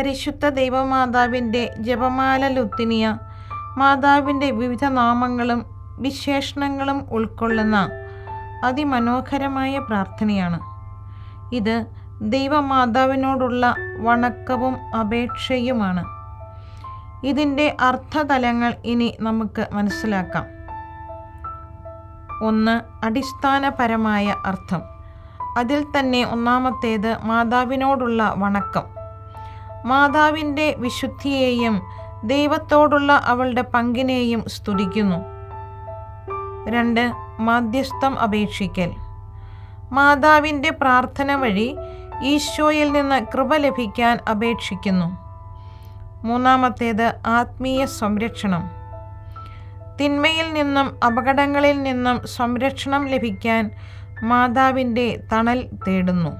പരിശുദ്ധ ദൈവമാതാവിൻ്റെ ജപമാല ലുത്തിനിയ മാതാവിൻ്റെ വിവിധ നാമങ്ങളും വിശേഷണങ്ങളും ഉൾക്കൊള്ളുന്ന അതിമനോഹരമായ പ്രാർത്ഥനയാണ്. ഇത് ദൈവമാതാവിനോടുള്ള വണക്കവും അപേക്ഷയുമാണ്. ഇതിൻ്റെ അർത്ഥതലങ്ങൾ ഇനി നമുക്ക് മനസ്സിലാക്കാം. 1. അടിസ്ഥാനപരമായ അർത്ഥം. അതിൽ തന്നെ ഒന്നാമത്തേത് മാതാവിനോടുള്ള വണക്കം. മാതാവിൻ്റെ വിശുദ്ധിയെയും ദൈവത്തോടുള്ള അവളുടെ പങ്കിനെയും സ്തുതിക്കുന്നു. 2. മാധ്യസ്ഥം അപേക്ഷിക്കൽ. മാതാവിൻ്റെ പ്രാർത്ഥന വഴി ഈശോയിൽ നിന്ന് കൃപ ലഭിക്കാൻ അപേക്ഷിക്കുന്നു. 3. ആത്മീയ സംരക്ഷണം. തിന്മയിൽ നിന്നും അപകടങ്ങളിൽ നിന്നും സംരക്ഷണം ലഭിക്കാൻ മാതാവിൻ്റെ തണൽ തേടുന്നു.